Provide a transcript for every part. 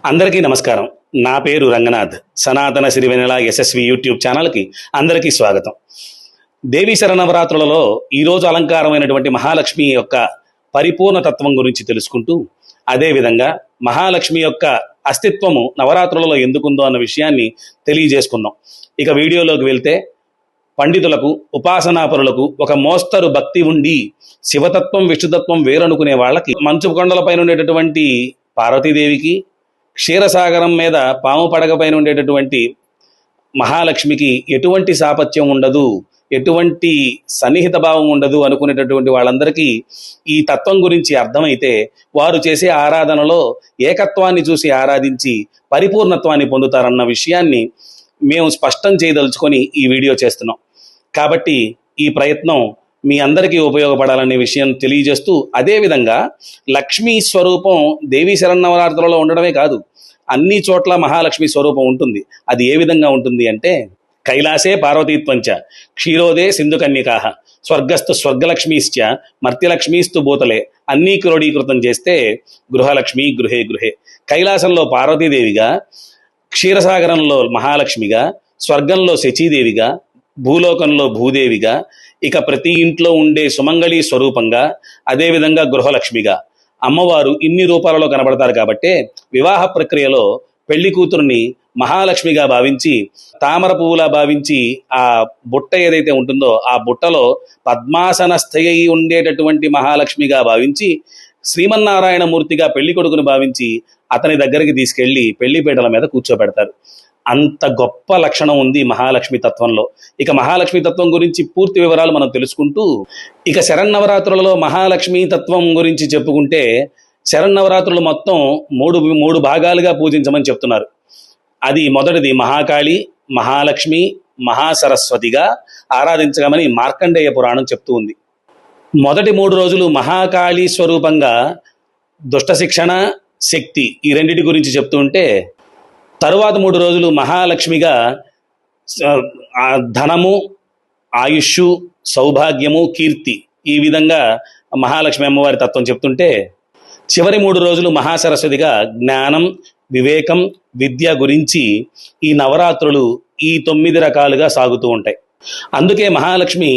అందరికీ నమస్కారం. నా పేరు రంగనాథ్. సనాతన సిరివెన్నెల యశస్వి యూట్యూబ్ ఛానల్కి అందరికీ స్వాగతం. దేవీ శరన్నవరాత్రులలో ఈరోజు అలంకారమైనటువంటి మహాలక్ష్మి యొక్క పరిపూర్ణ తత్వం గురించి తెలుసుకుంటూ, అదేవిధంగా మహాలక్ష్మి యొక్క అస్తిత్వము నవరాత్రులలో ఎందుకుందో అన్న విషయాన్ని తెలియజేసుకుందాం. ఇక వీడియోలోకి వెళ్తే, పండితులకు, ఉపాసనాపరులకు ఒక మోస్తరు భక్తి ఉండి శివతత్వం విష్ణుతత్వం వేరనుకునే వాళ్ళకి మంచు కొండలపైన ఉండేటటువంటి పార్వతీదేవికి, క్షీరసాగరం మీద పాము పడగపైన ఉండేటటువంటి మహాలక్ష్మికి ఎటువంటి సాపత్యం ఉండదు, ఎటువంటి సన్నిహిత భావం ఉండదు అనుకునేటటువంటి వాళ్ళందరికీ ఈ తత్వం గురించి అర్థమైతే వారు చేసే ఆరాధనలో ఏకత్వాన్ని చూసి ఆరాధించి పరిపూర్ణత్వాన్ని పొందుతారన్న విషయాన్ని మేము స్పష్టం చేయదలుచుకొని ఈ వీడియో చేస్తున్నాం. కాబట్టి ఈ ప్రయత్నం మీ అందరికీ ఉపయోగపడాలనే విషయం తెలియజేస్తూ, అదేవిధంగా లక్ష్మీ స్వరూపం దేవీ శరన్నవరాత్రులలో ఉండడమే కాదు, అన్ని చోట్ల మహాలక్ష్మి స్వరూపం ఉంటుంది. అది ఏ విధంగా ఉంటుంది అంటే, కైలాసే పార్వతీత్వంచ క్షీరోదే సింధుకన్యకాహ స్వర్గస్థు స్వర్గలక్ష్మీశ్చ మర్త్యలక్ష్మీస్తు భూతలే అన్నీ క్రోడీకృతం చేస్తే గృహలక్ష్మి గృహే గృహే. కైలాసంలో పార్వతీదేవిగా, క్షీరసాగరంలో మహాలక్ష్మిగా, స్వర్గంలో శచీదేవిగా, భూలోకంలో భూదేవిగా, ఇక ప్రతి ఇంట్లో ఉండే సుమంగళి స్వరూపంగా, అదేవిధంగా గృహలక్ష్మిగా అమ్మవారు ఇన్ని రూపాలలో కనబడతారు. కాబట్టే వివాహ ప్రక్రియలో పెళ్లి కూతురుని మహాలక్ష్మిగా భావించి, తామర పువ్వులా భావించి, ఆ బుట్ట ఏదైతే ఉంటుందో ఆ బుట్టలో పద్మాసనస్థయ్యి ఉండేటటువంటి మహాలక్ష్మిగా భావించి, శ్రీమన్నారాయణ మూర్తిగా పెళ్లి కొడుకును భావించి అతని దగ్గరికి తీసుకెళ్లి పెళ్లిపీటల మీద కూర్చోబెడతారు. అంత గొప్ప లక్షణం ఉంది మహాలక్ష్మి తత్వంలో. ఇక మహాలక్ష్మి తత్వం గురించి పూర్తి వివరాలు మనం తెలుసుకుంటూ, ఇక శరన్నవరాత్రులలో మహాలక్ష్మి తత్వం గురించి చెప్పుకుంటే, శరన్నవరాత్రులు మొత్తం మూడు భాగాలుగా పూజించమని చెప్తున్నారు. అది మొదటిది మహాకాళి, మహాలక్ష్మి, మహాసరస్వతిగా ఆరాధించగమని మార్కండేయ పురాణం చెప్తూ ఉంది. మొదటి 3 రోజులు మహాకాళి స్వరూపంగా దుష్ట శిక్షణ, శక్తి ఈ రెండిటి గురించి చెప్తూ ఉంటే, తరువాత 3 రోజులు మహాలక్ష్మిగా ధనము, ఆయుష్, సౌభాగ్యము, కీర్తి ఈ విధంగా మహాలక్ష్మి అమ్మవారి తత్వం చెప్తుంటే, చివరి 3 రోజులు మహాసరస్వతిగా జ్ఞానం, వివేకం, విద్య గురించి ఈ నవరాత్రులు ఈ 9 రకాలుగా సాగుతూ ఉంటాయి. అందుకే మహాలక్ష్మి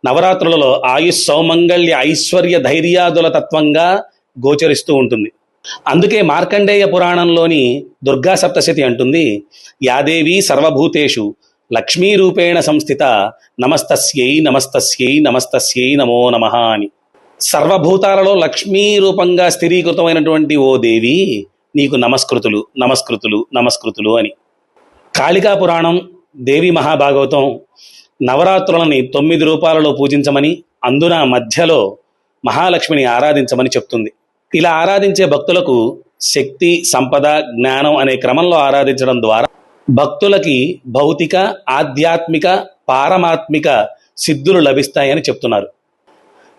నవరాత్రులలో ఆయుష్, సౌమంగళ్య, ఐశ్వర్య, ధైర్యాదుల తత్వంగా గోచరిస్తూ ఉంటుంది. అందుకే మార్కండేయ పురాణంలోని దుర్గా సప్తశతి అంటుంది, యాదేవి సర్వభూతేషు లక్ష్మీ రూపేణ సంస్థిత నమస్తస్యై నమస్తస్యై నమస్తస్యై నమో నమః అని. సర్వభూతాలలో లక్ష్మీ రూపంగా స్థిరీకృతమైనటువంటి ఓ దేవి, నీకు నమస్కృతులు నమస్కృతులు నమస్కృతులు అని. కాళికా పురాణం, దేవి మహాభాగవతం నవరాత్రులని 9 రూపాలలో పూజించమని, అందున మధ్యలో మహాలక్ష్మిని ఆరాధించమని చెప్తుంది. ఇలా ఆరాధించే భక్తులకు శక్తి, సంపద, జ్ఞానం అనే క్రమంలో ఆరాధించడం ద్వారా భక్తులకి భౌతిక, ఆధ్యాత్మిక, పారమాత్మిక సిద్ధులు లభిస్తాయని చెప్తున్నారు.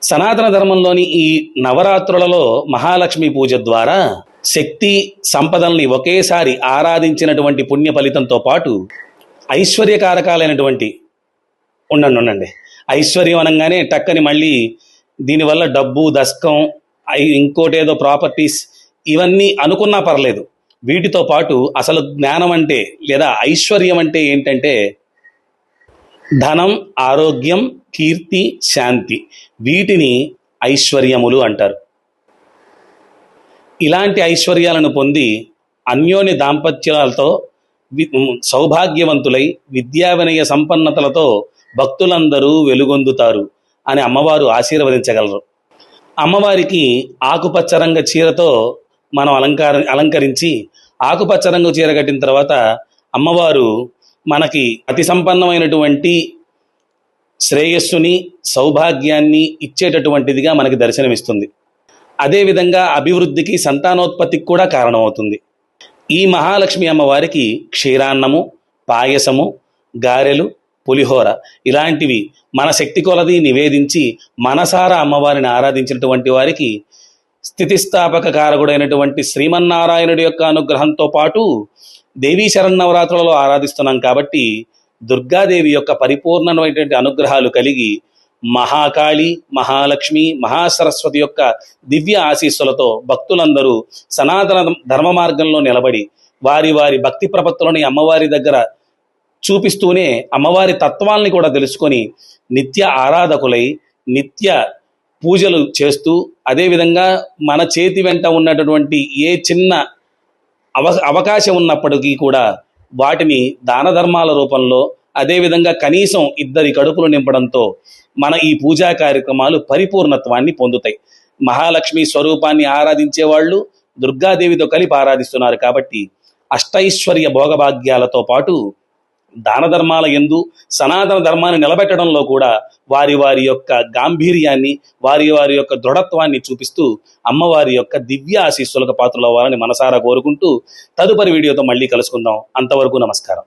సనాతన ధర్మంలోని ఈ నవరాత్రులలో మహాలక్ష్మి పూజ ద్వారా శక్తి, సంపదల్ని ఒకేసారి ఆరాధించినటువంటి పుణ్య ఫలితంతో పాటు ఐశ్వర్యకారకాలైనటువంటి ఉండండి ఐశ్వర్యం అనగానే టక్కని మళ్ళీ దీనివల్ల డబ్బు, దస్కం, ఇంకోటేదో ప్రాపర్టీస్ ఇవన్నీ అనుకున్నా పర్లేదు. వీటితో పాటు అసలు జ్ఞానం అంటే లేదా ఐశ్వర్యం అంటే ఏంటంటే ధనం, ఆరోగ్యం, కీర్తి, శాంతి, వీటిని ఐశ్వర్యములు అంటారు. ఇలాంటి ఐశ్వర్యాలను పొంది అన్యోన్య దాంపత్యాలతో సౌభాగ్యవంతులై విద్యా వినయ సంపన్నతలతో భక్తులందరూ వెలుగొందుతారు అని అమ్మవారు ఆశీర్వదించగలరు. అమ్మవారికి ఆకుపచ్చ రంగు చీరతో మనం అలంకరించి ఆకుపచ్చ రంగు చీర కట్టిన తర్వాత అమ్మవారు మనకి అతి సంపన్నమైనటువంటి శ్రేయస్సుని, సౌభాగ్యాన్ని ఇచ్చేటటువంటిదిగా మనకి దర్శనమిస్తుంది. అదేవిధంగా అభివృద్ధికి, సంతానోత్పత్తికి కూడా కారణమవుతుంది. ఈ మహాలక్ష్మి అమ్మవారికి క్షీరాన్నము, పాయసము, గారెలు, పులిహోర ఇలాంటివి మన శక్తి కొలది నివేదించి మనసారా అమ్మవారిని ఆరాధించినటువంటి వారికి స్థితిస్థాపక కారకుడైనటువంటి శ్రీమన్నారాయణుడి యొక్క అనుగ్రహంతో పాటు దేవీ శరన్నవరాత్రులలో ఆరాధిస్తున్నాం కాబట్టి దుర్గాదేవి యొక్క పరిపూర్ణమైనటువంటి అనుగ్రహాలు కలిగి మహాకాళి, మహాలక్ష్మి, మహాసరస్వతి యొక్క దివ్య ఆశీస్సులతో భక్తులందరూ సనాతన ధర్మ మార్గంలో నిలబడి వారి వారి భక్తి ప్రపత్తులని అమ్మవారి దగ్గర చూపిస్తూనే అమ్మవారి తత్వాల్ని కూడా తెలుసుకొని నిత్య ఆరాధకులై నిత్య పూజలు చేస్తూ, అదేవిధంగా మన చేతి వెంట ఉన్నటువంటి ఏ చిన్న అవకాశం ఉన్నప్పటికీ కూడా వాటిని దాన ధర్మాల రూపంలో, అదేవిధంగా కనీసం 2 కడుపులు నింపడంతో మన ఈ పూజా కార్యక్రమాలు పరిపూర్ణత్వాన్ని పొందుతాయి. మహాలక్ష్మి స్వరూపాన్ని ఆరాధించే వాళ్ళు దుర్గాదేవితో కలిపి ఆరాధిస్తున్నారు కాబట్టి అష్టైశ్వర్య భోగభాగ్యాలతో పాటు దాన ధర్మాల యందు సనాతన ధర్మాన్ని నిలబెట్టడంలో కూడా వారి వారి యొక్క గాంభీర్యాన్ని, వారి వారి యొక్క దృఢత్వాన్ని చూపిస్తూ అమ్మవారి యొక్క దివ్య ఆశీస్సులకు పాత్రలవ్వాలని మనసారా కోరుకుంటూ తదుపరి వీడియోతో మళ్ళీ కలుసుకుందాం. అంతవరకు నమస్కారం.